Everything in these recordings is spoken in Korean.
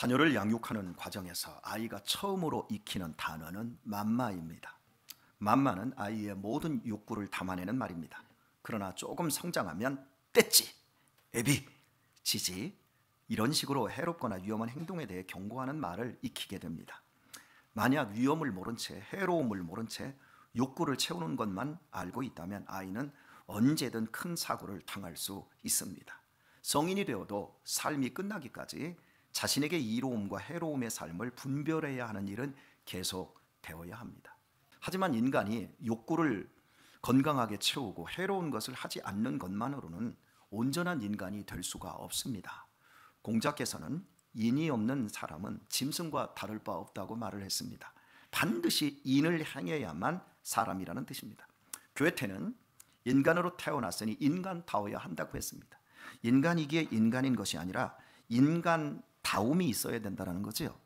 자녀를 양육하는 과정에서 아이가 처음으로 익히는 단어는 맘마입니다. 맘마는 아이의 모든 욕구를 담아내는 말입니다. 그러나 조금 성장하면 떼찌, 애비, 지지 이런 식으로 해롭거나 위험한 행동에 대해 경고하는 말을 익히게 됩니다. 만약 위험을 모른 채, 해로움을 모른 채 욕구를 채우는 것만 알고 있다면 아이는 언제든 큰 사고를 당할 수 있습니다. 성인이 되어도 삶이 끝나기까지 자신에게 이로움과 해로움의 삶을 분별해야 하는 일은 계속 되어야 합니다. 하지만 인간이 욕구를 건강하게 채우고 해로운 것을 하지 않는 것만으로는 온전한 인간이 될 수가 없습니다. 공자께서는 인이 없는 사람은 짐승과 다를 바 없다고 말을 했습니다. 반드시 인을 행해야만 사람이라는 뜻입니다. 괴테는 인간으로 태어났으니 인간다워야 한다고 했습니다. 인간이기에 인간인 것이 아니라 인간다움이 있어야 된다는 거죠.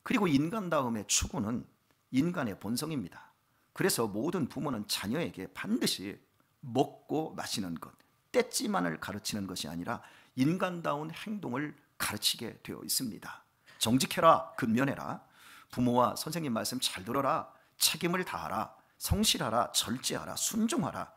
그리고 인간다움의 추구는 인간의 본성입니다. 그래서 모든 부모는 자녀에게 반드시 먹고 마시는 것, 떼찌만을 가르치는 것이 아니라 인간다운 행동을 가르치게 되어 있습니다. 정직해라, 근면해라, 부모와 선생님 말씀 잘 들어라, 책임을 다하라, 성실하라, 절제하라, 순종하라.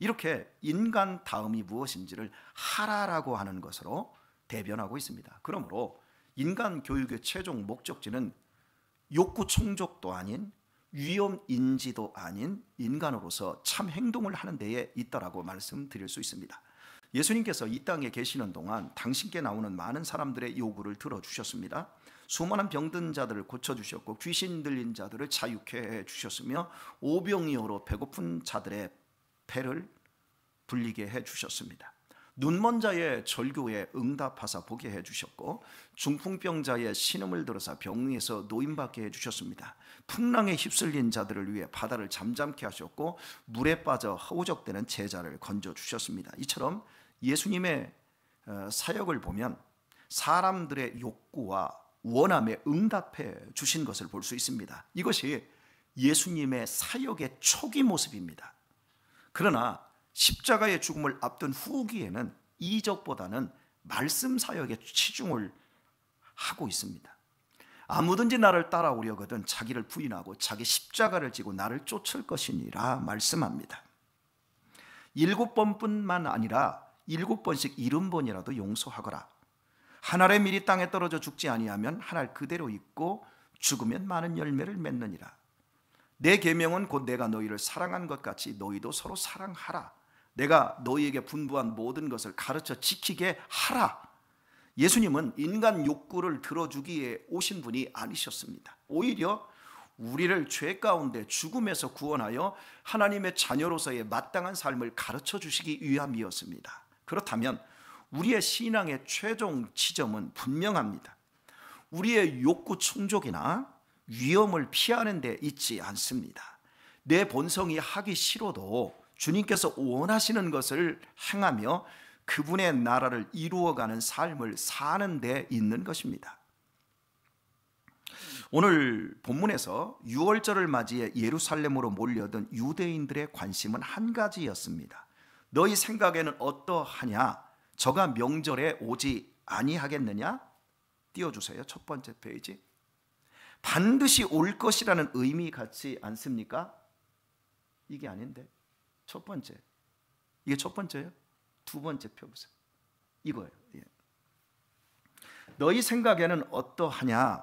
이렇게 인간다움이 무엇인지를 하라라고 하는 것으로 대변하고 있습니다. 그러므로 인간 교육의 최종 목적지는 욕구 충족도 아닌 위험 인지도 아닌 인간으로서 참 행동을 하는 데에 있다라고 말씀드릴 수 있습니다. 예수님께서 이 땅에 계시는 동안 당신께 나오는 많은 사람들의 요구를 들어주셨습니다. 수많은 병든 자들을 고쳐주셨고 귀신 들린 자들을 자유케 해주셨으며 오병이어로 배고픈 자들의 배를 불리게 해주셨습니다. 눈먼 자의 절규에 응답하사 보게 해주셨고 중풍병자의 신음을 들어서 병에서 노임받게 해주셨습니다. 풍랑에 휩쓸린 자들을 위해 바다를 잠잠케 하셨고 물에 빠져 허우적대는 제자를 건져주셨습니다. 이처럼 예수님의 사역을 보면 사람들의 욕구와 원함에 응답해 주신 것을 볼 수 있습니다. 이것이 예수님의 사역의 초기 모습입니다. 그러나 십자가의 죽음을 앞둔 후기에는 이적보다는 말씀 사역에 치중을 하고 있습니다. 아무든지 나를 따라오려거든 자기를 부인하고 자기 십자가를 지고 나를 쫓을 것이니라 말씀합니다. 7번뿐만 아니라 7번씩 70번이라도 용서하거라. 한 알의 밀이 땅에 떨어져 죽지 아니하면 한 알 그대로 있고 죽으면 많은 열매를 맺느니라. 내 계명은 곧 내가 너희를 사랑한 것 같이 너희도 서로 사랑하라. 내가 너희에게 분부한 모든 것을 가르쳐 지키게 하라. 예수님은 인간 욕구를 들어주기에 오신 분이 아니셨습니다. 오히려 우리를 죄 가운데 죽음에서 구원하여 하나님의 자녀로서의 마땅한 삶을 가르쳐 주시기 위함이었습니다. 그렇다면 우리의 신앙의 최종 지점은 분명합니다. 우리의 욕구 충족이나 위험을 피하는 데 있지 않습니다. 내 본성이 하기 싫어도 주님께서 원하시는 것을 행하며 그분의 나라를 이루어가는 삶을 사는 데 있는 것입니다. 오늘 본문에서 유월절을 맞이해 예루살렘으로 몰려든 유대인들의 관심은 한 가지였습니다. 너희 생각에는 어떠하냐? 저가 명절에 오지 아니하겠느냐? 띄워주세요. 첫 번째 페이지. 반드시 올 것이라는 의미 같지 않습니까? 이게 아닌데 첫 번째, 이게 첫 번째예요? 두 번째 펴보세요. 이거예요. 예. 너희 생각에는 어떠하냐?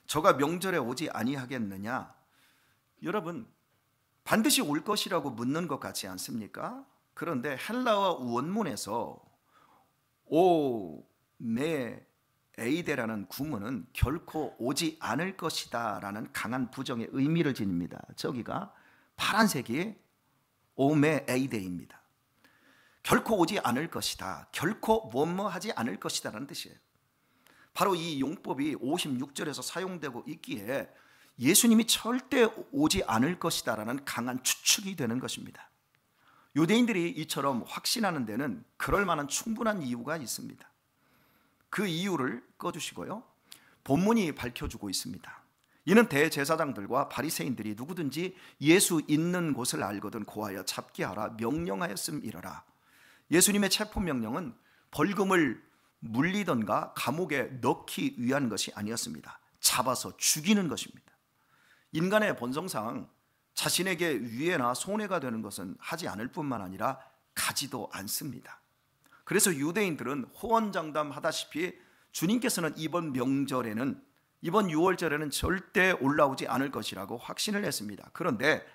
저가 명절에 오지 아니하겠느냐? 여러분, 반드시 올 것이라고 묻는 것 같지 않습니까? 그런데 헬라어 원문에서 오메 에이데라는 구문은 결코 오지 않을 것이다 라는 강한 부정의 의미를 지닙니다. 저기가 파란색이 오메 에이데입니다. 결코 오지 않을 것이다, 결코 뭐뭐하지 않을 것이다 라는 뜻이에요. 바로 이 용법이 56절에서 사용되고 있기에 예수님이 절대 오지 않을 것이다 라는 강한 추측이 되는 것입니다. 유대인들이 이처럼 확신하는 데는 그럴 만한 충분한 이유가 있습니다. 그 이유를 꺼주시고요, 본문이 밝혀주고 있습니다. 이는 대제사장들과 바리새인들이 누구든지 예수 있는 곳을 알거든 고하여 잡게 하라 명령하였음이러라. 예수님의 체포 명령은 벌금을 물리던가 감옥에 넣기 위한 것이 아니었습니다. 잡아서 죽이는 것입니다. 인간의 본성상 자신에게 위해나 손해가 되는 것은 하지 않을 뿐만 아니라 가지도 않습니다. 그래서 유대인들은 호언장담하다시피 주님께서는 이번 명절에는, 이번 6월절에는 절대 올라오지 않을 것이라고 확신을 했습니다. 그런데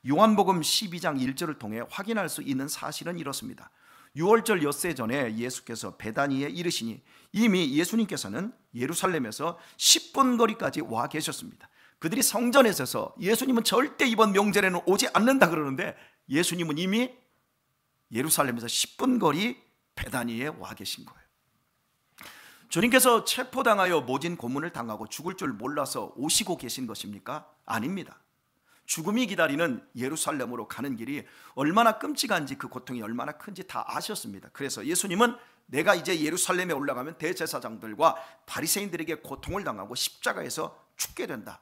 요한복음 12장 1절을 통해 확인할 수 있는 사실은 이렇습니다. 6월절 엿새 전에 예수께서 베다니에 이르시니 이미 예수님께서는 예루살렘에서 10분 거리까지 와 계셨습니다. 그들이 성전에 서서 예수님은 절대 이번 명절에는 오지 않는다 그러는데 예수님은 이미 예루살렘에서 10분 거리 베다니에 와 계신 거예요. 주님께서 체포당하여 모진 고문을 당하고 죽을 줄 몰라서 오시고 계신 것입니까? 아닙니다. 죽음이 기다리는 예루살렘으로 가는 길이 얼마나 끔찍한지, 그 고통이 얼마나 큰지 다 아셨습니다. 그래서 예수님은 내가 이제 예루살렘에 올라가면 대제사장들과 바리새인들에게 고통을 당하고 십자가에서 죽게 된다,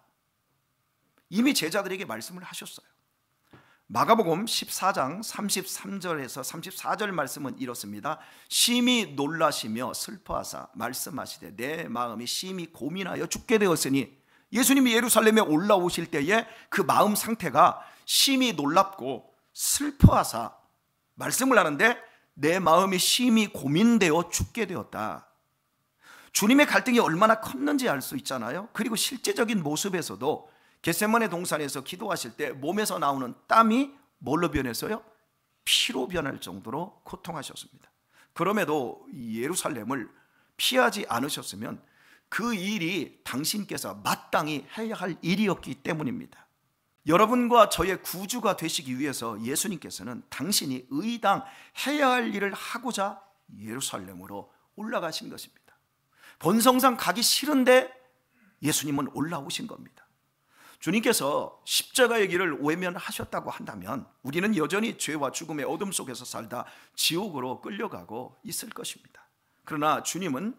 이미 제자들에게 말씀을 하셨어요. 마가복음 14장 33절에서 34절 말씀은 이렇습니다. 심히 놀라시며 슬퍼하사 말씀하시되 내 마음이 심히 고민하여 죽게 되었으니, 예수님이 예루살렘에 올라오실 때에 그 마음 상태가 심히 놀랍고 슬퍼하사 말씀을 하는데 내 마음이 심히 고민되어 죽게 되었다. 주님의 갈등이 얼마나 컸는지 알 수 있잖아요. 그리고 실제적인 모습에서도 겟세마네 동산에서 기도하실 때 몸에서 나오는 땀이 뭘로 변했어요? 피로 변할 정도로 고통하셨습니다. 그럼에도 예루살렘을 피하지 않으셨으면 그 일이 당신께서 마땅히 해야 할 일이었기 때문입니다. 여러분과 저의 구주가 되시기 위해서 예수님께서는 당신이 의당 해야 할 일을 하고자 예루살렘으로 올라가신 것입니다. 본성상 가기 싫은데 예수님은 올라오신 겁니다. 주님께서 십자가의 길을 외면하셨다고 한다면 우리는 여전히 죄와 죽음의 어둠 속에서 살다 지옥으로 끌려가고 있을 것입니다. 그러나 주님은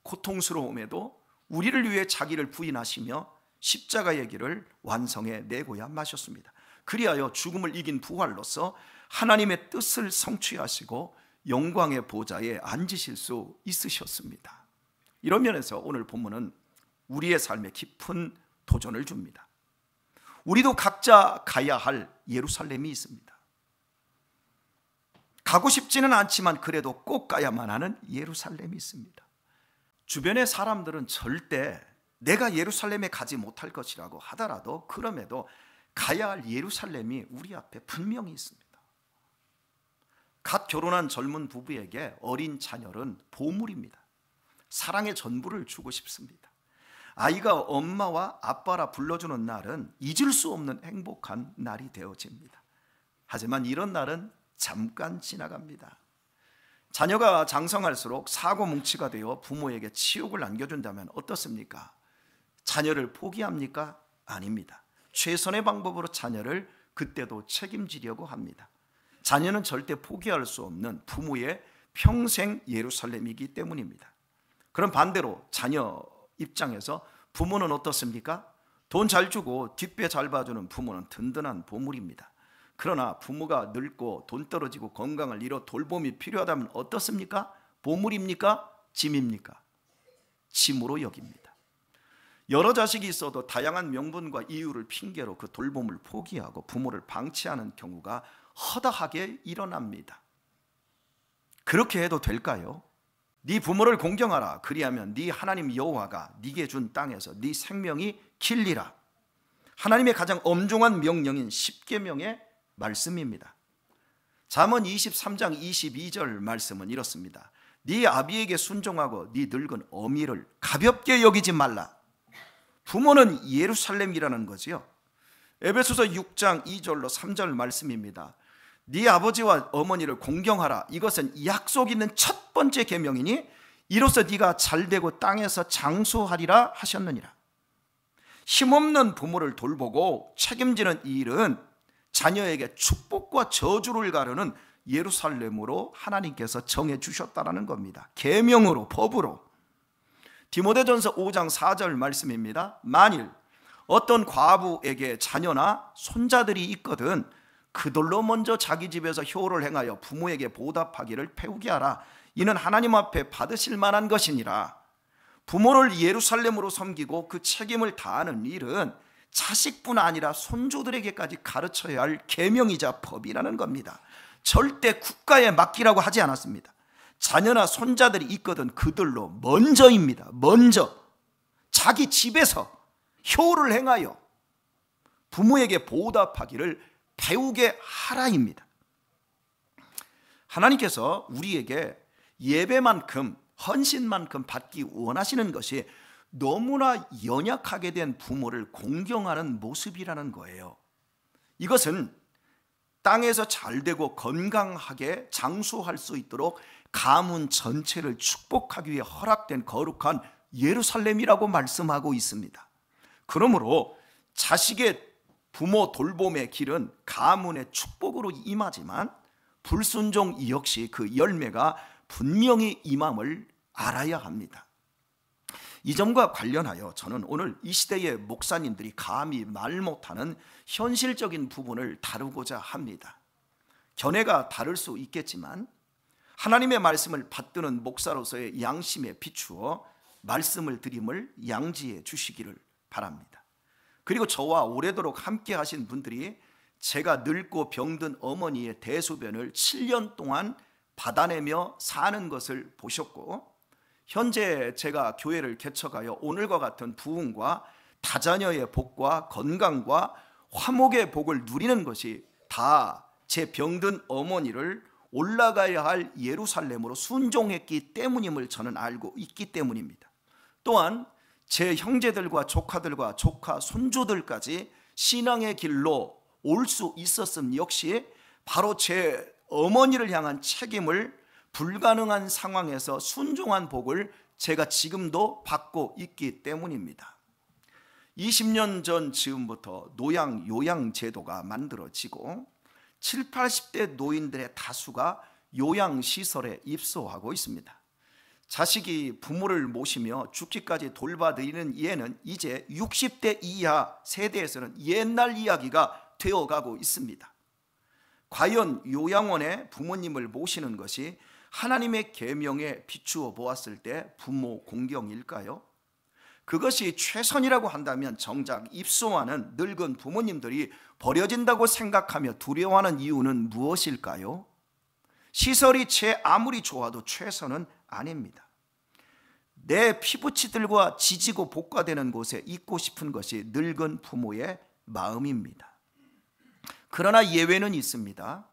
고통스러움에도 우리를 위해 자기를 부인하시며 십자가의 길을 완성해 내고야 마셨습니다. 그리하여 죽음을 이긴 부활로서 하나님의 뜻을 성취하시고 영광의 보좌에 앉으실 수 있으셨습니다. 이런 면에서 오늘 본문은 우리의 삶에 깊은 도전을 줍니다. 우리도 각자 가야 할 예루살렘이 있습니다. 가고 싶지는 않지만 그래도 꼭 가야만 하는 예루살렘이 있습니다. 주변의 사람들은 절대 내가 예루살렘에 가지 못할 것이라고 하더라도 그럼에도 가야 할 예루살렘이 우리 앞에 분명히 있습니다. 갓 결혼한 젊은 부부에게 어린 자녀는 보물입니다. 사랑의 전부를 주고 싶습니다. 아이가 엄마와 아빠라 불러주는 날은 잊을 수 없는 행복한 날이 되어집니다. 하지만 이런 날은 잠깐 지나갑니다. 자녀가 장성할수록 사고뭉치가 되어 부모에게 치욕을 안겨준다면 어떻습니까? 자녀를 포기합니까? 아닙니다. 최선의 방법으로 자녀를 그때도 책임지려고 합니다. 자녀는 절대 포기할 수 없는 부모의 평생 예루살렘이기 때문입니다. 그럼 반대로 자녀 입장에서 부모는 어떻습니까? 돈 잘 주고 뒷배 잘 봐주는 부모는 든든한 보물입니다. 그러나 부모가 늙고 돈 떨어지고 건강을 잃어 돌봄이 필요하다면 어떻습니까? 보물입니까? 짐입니까? 짐으로 여깁니다. 여러 자식이 있어도 다양한 명분과 이유를 핑계로 그 돌봄을 포기하고 부모를 방치하는 경우가 허다하게 일어납니다. 그렇게 해도 될까요? 네 부모를 공경하라. 그리하면 네 하나님 여호와가 네게 준 땅에서 네 생명이 길리라. 하나님의 가장 엄중한 명령인 십계명의 말씀입니다. 잠언 23장 22절 말씀은 이렇습니다. 네 아비에게 순종하고 네 늙은 어미를 가볍게 여기지 말라. 부모는 예루살렘이라는 거지요. 에베소서 6장 2절로 3절 말씀입니다. 네 아버지와 어머니를 공경하라. 이것은 약속 있는 첫 번째 계명이니 이로써 네가 잘되고 땅에서 장수하리라 하셨느니라. 힘없는 부모를 돌보고 책임지는 이 일은 자녀에게 축복과 저주를 가르는 예루살렘으로 하나님께서 정해 주셨다라는 겁니다. 계명으로, 법으로. 디모데전서 5장 4절 말씀입니다. 만일 어떤 과부에게 자녀나 손자들이 있거든 그들로 먼저 자기 집에서 효를 행하여 부모에게 보답하기를 배우게 하라. 이는 하나님 앞에 받으실 만한 것이니라. 부모를 예루살렘으로 섬기고 그 책임을 다하는 일은 자식뿐 아니라 손주들에게까지 가르쳐야 할 계명이자 법이라는 겁니다. 절대 국가에 맡기라고 하지 않았습니다. 자녀나 손자들이 있거든 그들로 먼저입니다. 먼저 자기 집에서 효를 행하여 부모에게 보답하기를 배우게 하라입니다. 하나님께서 우리에게 예배만큼 헌신만큼 받기 원하시는 것이 너무나 연약하게 된 부모를 공경하는 모습이라는 거예요. 이것은 땅에서 잘되고 건강하게 장수할 수 있도록 가문 전체를 축복하기 위해 허락된 거룩한 예루살렘이라고 말씀하고 있습니다. 그러므로 자식의 부모 돌봄의 길은 가문의 축복으로 임하지만 불순종 역시 그 열매가 분명히 임함을 알아야 합니다. 이 점과 관련하여 저는 오늘 이 시대의 목사님들이 감히 말 못하는 현실적인 부분을 다루고자 합니다. 견해가 다를 수 있겠지만 하나님의 말씀을 받드는 목사로서의 양심에 비추어 말씀을 드림을 양지해 주시기를 바랍니다. 그리고 저와 오래도록 함께 하신 분들이 제가 늙고 병든 어머니의 대소변을 7년 동안 받아내며 사는 것을 보셨고, 현재 제가 교회를 개척하여 오늘과 같은 부흥과 다자녀의 복과 건강과 화목의 복을 누리는 것이 다 제 병든 어머니를 올라가야 할 예루살렘으로 순종했기 때문임을 저는 알고 있기 때문입니다. 또한 제 형제들과 조카들과 조카 손주들까지 신앙의 길로 올 수 있었음 역시 바로 제 어머니를 향한 책임을 불가능한 상황에서 순종한 복을 제가 지금도 받고 있기 때문입니다. 20년 전 즈음부터 노양 요양 제도가 만들어지고 7, 80대 노인들의 다수가 요양시설에 입소하고 있습니다. 자식이 부모를 모시며 죽기까지 돌봐드리는 예는 이제 60대 이하 세대에서는 옛날 이야기가 되어가고 있습니다. 과연 요양원에 부모님을 모시는 것이 하나님의 계명에 비추어 보았을 때 부모 공경일까요? 그것이 최선이라고 한다면 정작 입소하는 늙은 부모님들이 버려진다고 생각하며 두려워하는 이유는 무엇일까요? 시설이 제 아무리 좋아도 최선은 아닙니다. 내 피부치들과 지지고 볶아되는 곳에 있고 싶은 것이 늙은 부모의 마음입니다. 그러나 예외는 있습니다.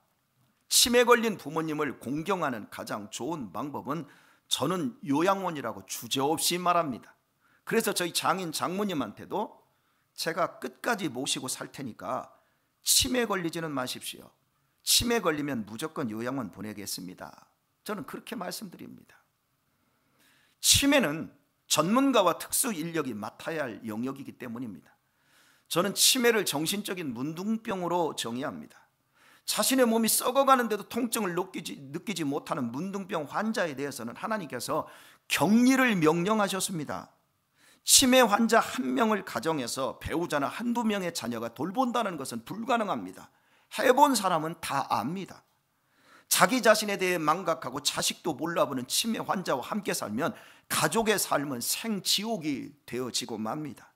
치매 걸린 부모님을 공경하는 가장 좋은 방법은 저는 요양원이라고 주저없이 말합니다. 그래서 저희 장인 장모님한테도 제가 끝까지 모시고 살 테니까 치매 걸리지는 마십시오. 치매 걸리면 무조건 요양원 보내겠습니다. 저는 그렇게 말씀드립니다. 치매는 전문가와 특수 인력이 맡아야 할 영역이기 때문입니다. 저는 치매를 정신적인 문둥병으로 정의합니다. 자신의 몸이 썩어가는데도 통증을 느끼지 못하는 문둥병 환자에 대해서는 하나님께서 격리를 명령하셨습니다. 치매 환자 한 명을 가정해서 배우자나 한두 명의 자녀가 돌본다는 것은 불가능합니다. 해본 사람은 다 압니다. 자기 자신에 대해 망각하고 자식도 몰라보는 치매 환자와 함께 살면 가족의 삶은 생지옥이 되어지고 맙니다.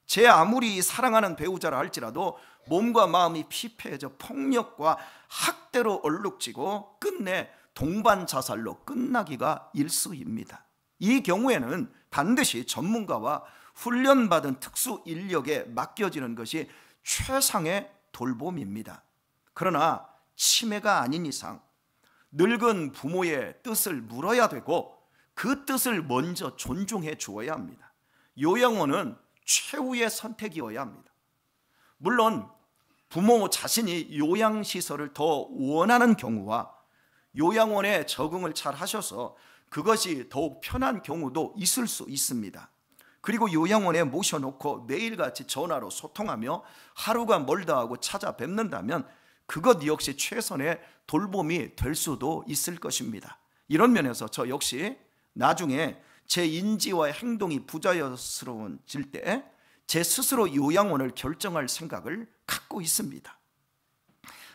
제 아무리 사랑하는 배우자라 할지라도 몸과 마음이 피폐해져 폭력과 학대로 얼룩지고 끝내 동반 자살로 끝나기가 일쑤입니다. 이 경우에는 반드시 전문가와 훈련받은 특수 인력에 맡겨지는 것이 최상의 돌봄입니다. 그러나 치매가 아닌 이상 늙은 부모의 뜻을 물어야 되고 그 뜻을 먼저 존중해 주어야 합니다. 요양원은 최후의 선택이어야 합니다. 물론 부모 자신이 요양시설을 더 원하는 경우와 요양원에 적응을 잘 하셔서 그것이 더욱 편한 경우도 있을 수 있습니다. 그리고 요양원에 모셔놓고 매일같이 전화로 소통하며 하루가 멀다 하고 찾아뵙는다면 그것 역시 최선의 돌봄이 될 수도 있을 것입니다. 이런 면에서 저 역시 나중에 제 인지와 행동이 부자연스러워질 때 제 스스로 요양원을 결정할 생각을 갖고 있습니다.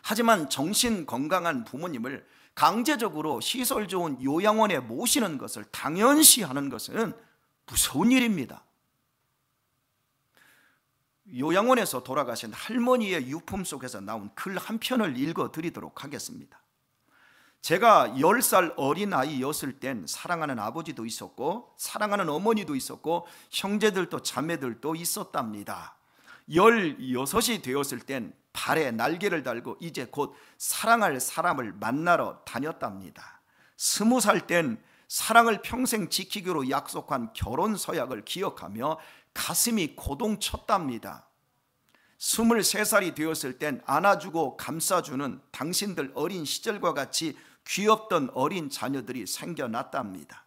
하지만 정신 건강한 부모님을 강제적으로 시설 좋은 요양원에 모시는 것을 당연시하는 것은 무서운 일입니다. 요양원에서 돌아가신 할머니의 유품 속에서 나온 글 한 편을 읽어드리도록 하겠습니다. 제가 10살 어린 아이였을 땐 사랑하는 아버지도 있었고 사랑하는 어머니도 있었고 형제들도 자매들도 있었답니다. 16이 되었을 땐 발에 날개를 달고 이제 곧 사랑할 사람을 만나러 다녔답니다. 20살 땐 사랑을 평생 지키기로 약속한 결혼 서약을 기억하며 가슴이 고동쳤답니다. 23살이 되었을 땐 안아주고 감싸주는 당신들 어린 시절과 같이 귀엽던 어린 자녀들이 생겨났답니다.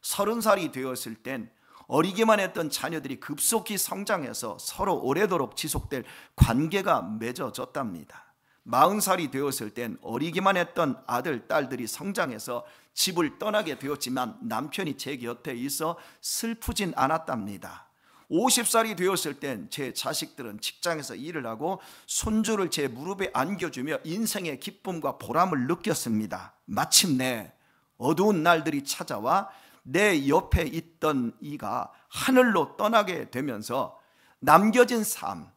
30살이 되었을 땐 어리기만 했던 자녀들이 급속히 성장해서 서로 오래도록 지속될 관계가 맺어졌답니다. 40살이 되었을 땐 어리기만 했던 아들, 딸들이 성장해서 집을 떠나게 되었지만 남편이 제 곁에 있어 슬프진 않았답니다. 50살이 되었을 땐 제 자식들은 직장에서 일을 하고 손주를 제 무릎에 안겨주며 인생의 기쁨과 보람을 느꼈습니다. 마침내 어두운 날들이 찾아와 내 옆에 있던 이가 하늘로 떠나게 되면서 남겨진 삶,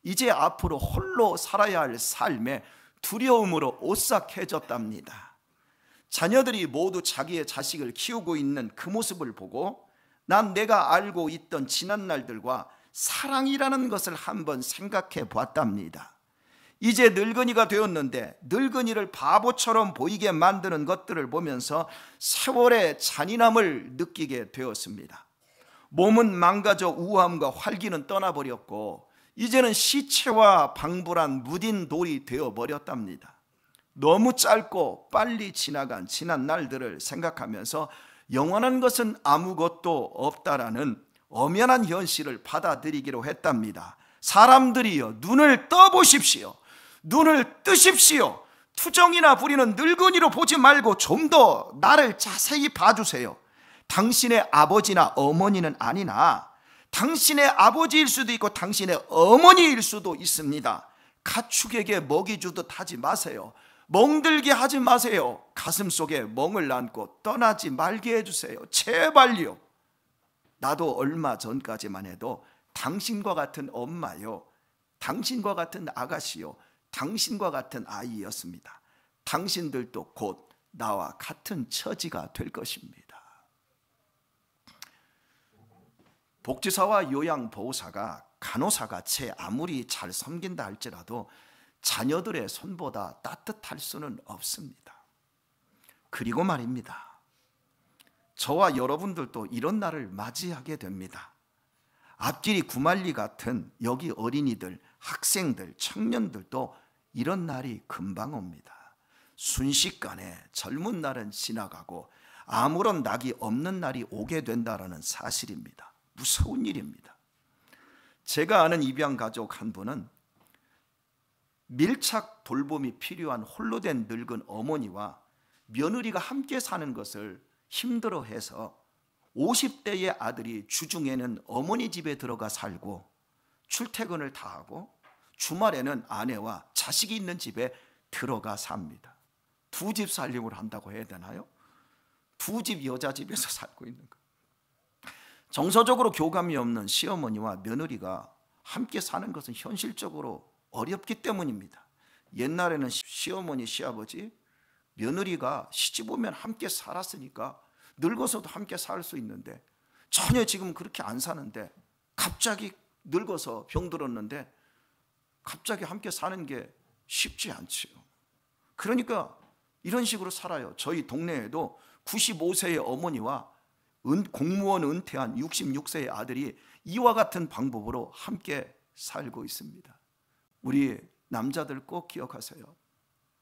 이제 앞으로 홀로 살아야 할 삶에 두려움으로 오싹해졌답니다. 자녀들이 모두 자기의 자식을 키우고 있는 그 모습을 보고 난 내가 알고 있던 지난 날들과 사랑이라는 것을 한번 생각해 보았답니다. 이제 늙은이가 되었는데 늙은이를 바보처럼 보이게 만드는 것들을 보면서 세월의 잔인함을 느끼게 되었습니다. 몸은 망가져 우아함과 활기는 떠나버렸고 이제는 시체와 방불한 무딘 돌이 되어버렸답니다. 너무 짧고 빨리 지나간 지난 날들을 생각하면서 영원한 것은 아무것도 없다라는 엄연한 현실을 받아들이기로 했답니다. 사람들이여, 눈을 떠보십시오. 눈을 뜨십시오. 투정이나 부리는 늙은이로 보지 말고 좀 더 나를 자세히 봐주세요. 당신의 아버지나 어머니는 아니나 당신의 아버지일 수도 있고 당신의 어머니일 수도 있습니다. 가축에게 먹이 주듯 하지 마세요. 멍들게 하지 마세요. 가슴속에 멍을 안고 떠나지 말게 해주세요. 제발요. 나도 얼마 전까지만 해도 당신과 같은 엄마요, 당신과 같은 아가씨요, 당신과 같은 아이였습니다. 당신들도 곧 나와 같은 처지가 될 것입니다. 복지사와 요양보호사가, 간호사가 제 아무리 잘 섬긴다 할지라도 자녀들의 손보다 따뜻할 수는 없습니다. 그리고 말입니다, 저와 여러분들도 이런 날을 맞이하게 됩니다. 앞길이 구말리 같은 여기 어린이들, 학생들, 청년들도 이런 날이 금방 옵니다. 순식간에 젊은 날은 지나가고 아무런 낙이 없는 날이 오게 된다는 사실입니다. 무서운 일입니다. 제가 아는 입양 가족 한 분은 밀착 돌봄이 필요한 홀로 된 늙은 어머니와 며느리가 함께 사는 것을 힘들어해서 50대의 아들이 주중에는 어머니 집에 들어가 살고 출퇴근을 다 하고 주말에는 아내와 자식이 있는 집에 들어가 삽니다. 두 집 살림을 한다고 해야 되나요? 두 집 여자 집에서 살고 있는 거. 정서적으로 교감이 없는 시어머니와 며느리가 함께 사는 것은 현실적으로 어렵기 때문입니다. 옛날에는 시어머니, 시아버지, 며느리가 시집 오면 함께 살았으니까 늙어서도 함께 살 수 있는데 전혀 지금 그렇게 안 사는데 갑자기 늙어서 병들었는데 갑자기 함께 사는 게 쉽지 않지요. 그러니까 이런 식으로 살아요. 저희 동네에도 95세의 어머니와 공무원 은퇴한 66세의 아들이 이와 같은 방법으로 함께 살고 있습니다. 우리 남자들 꼭 기억하세요.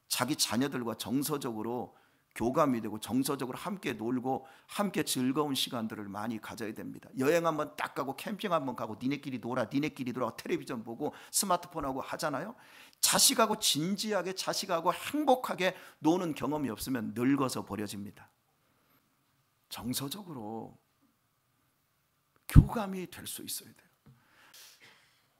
자기 자녀들과 정서적으로 교감이 되고 정서적으로 함께 놀고 함께 즐거운 시간들을 많이 가져야 됩니다. 여행 한번 딱 가고 캠핑 한번 가고 니네끼리 놀아, 니네끼리 놀아, 텔레비전 보고 스마트폰하고 하잖아요. 자식하고 진지하게, 자식하고 행복하게 노는 경험이 없으면 늙어서 버려집니다. 정서적으로 교감이 될 수 있어야 돼요.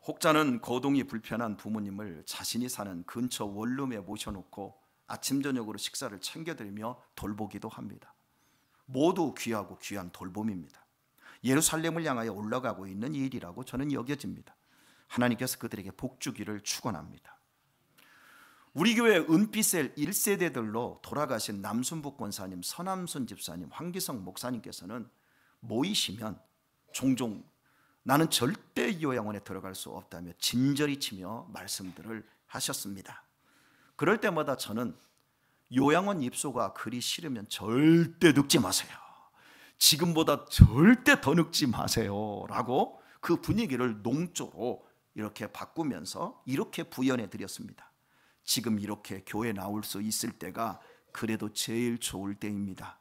혹자는 거동이 불편한 부모님을 자신이 사는 근처 원룸에 모셔놓고 아침 저녁으로 식사를 챙겨드리며 돌보기도 합니다. 모두 귀하고 귀한 돌봄입니다. 예루살렘을 향하여 올라가고 있는 일이라고 저는 여겨집니다. 하나님께서 그들에게 복 주기를 축원합니다. 우리 교회 은빛셀 1세대들로 돌아가신 남순북 권사님, 서남순 집사님, 황기성 목사님께서는 모이시면 종종 나는 절대 요양원에 들어갈 수 없다며 진저리 치며 말씀들을 하셨습니다. 그럴 때마다 저는 요양원 입소가 그리 싫으면 절대 늙지 마세요. 지금보다 절대 더 늙지 마세요 라고 그 분위기를 농조로 이렇게 바꾸면서 이렇게 부연해 드렸습니다. 지금 이렇게 교회 나올 수 있을 때가 그래도 제일 좋을 때입니다.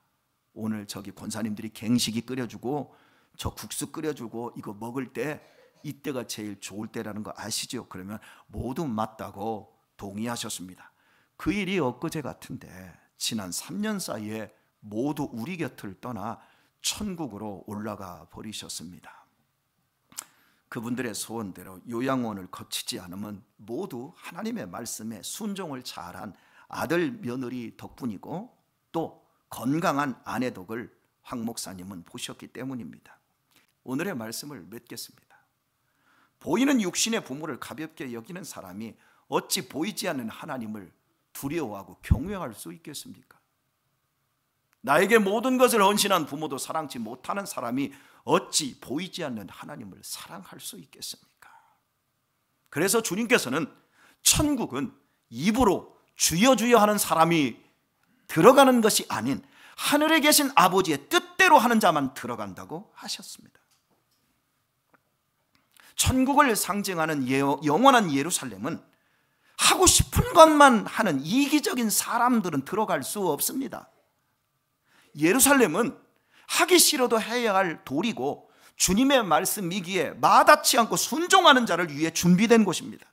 오늘 저기 권사님들이 갱식이 끓여주고 저 국수 끓여주고 이거 먹을 때 이때가 제일 좋을 때라는 거 아시죠? 그러면 모두 맞다고 동의하셨습니다. 그 일이 엊그제 같은데 지난 3년 사이에 모두 우리 곁을 떠나 천국으로 올라가 버리셨습니다. 그분들의 소원대로 요양원을 거치지 않으면 모두 하나님의 말씀에 순종을 잘한 아들 며느리 덕분이고 또 건강한 아내 덕을 황 목사님은 보셨기 때문입니다. 오늘의 말씀을 맺겠습니다. 보이는 육신의 부모를 가볍게 여기는 사람이 어찌 보이지 않는 하나님을 두려워하고 경외할 수 있겠습니까? 나에게 모든 것을 헌신한 부모도 사랑치 못하는 사람이 어찌 보이지 않는 하나님을 사랑할 수 있겠습니까? 그래서 주님께서는 천국은 입으로 주여 주여 하는 사람이 들어가는 것이 아닌 하늘에 계신 아버지의 뜻대로 하는 자만 들어간다고 하셨습니다. 천국을 상징하는 영원한 예루살렘은 하고 싶은 것만 하는 이기적인 사람들은 들어갈 수 없습니다. 예루살렘은 하기 싫어도 해야 할 도리고 주님의 말씀이기에 마다치 않고 순종하는 자를 위해 준비된 곳입니다.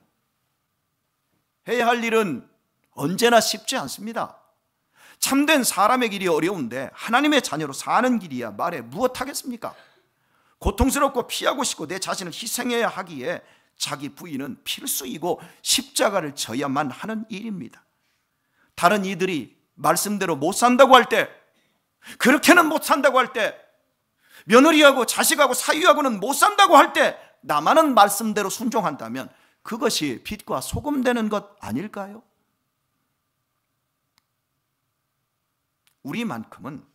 해야 할 일은 언제나 쉽지 않습니다. 참된 사람의 길이 어려운데 하나님의 자녀로 사는 길이야 말해 무엇하겠습니까? 고통스럽고 피하고 싶고 내 자신을 희생해야 하기에 자기 부인은 필수이고 십자가를 져야만 하는 일입니다. 다른 이들이 말씀대로 못 산다고 할 때, 그렇게는 못 산다고 할 때, 며느리하고 자식하고 사위하고는 못 산다고 할 때 나만은 말씀대로 순종한다면 그것이 빛과 소금 되는 것 아닐까요? 우리만큼은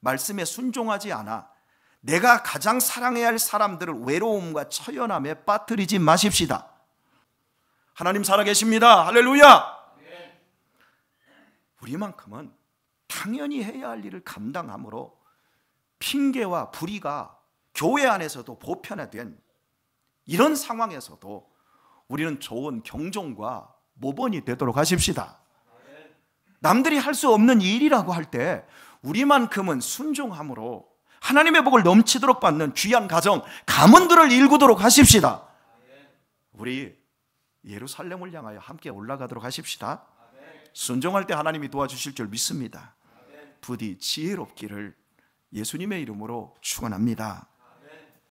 말씀에 순종하지 않아 내가 가장 사랑해야 할 사람들을 외로움과 처연함에 빠뜨리지 마십시다. 하나님 살아계십니다. 할렐루야. 우리만큼은 당연히 해야 할 일을 감당함으로 핑계와 불의가 교회 안에서도 보편화된 이런 상황에서도 우리는 좋은 경종과 모범이 되도록 하십시다. 남들이 할 수 없는 일이라고 할 때 우리만큼은 순종함으로 하나님의 복을 넘치도록 받는 귀한 가정, 가문들을 일구도록 하십시다. 우리 예루살렘을 향하여 함께 올라가도록 하십시다. 순종할 때 하나님이 도와주실 줄 믿습니다. 부디 지혜롭기를 예수님의 이름으로 축원합니다.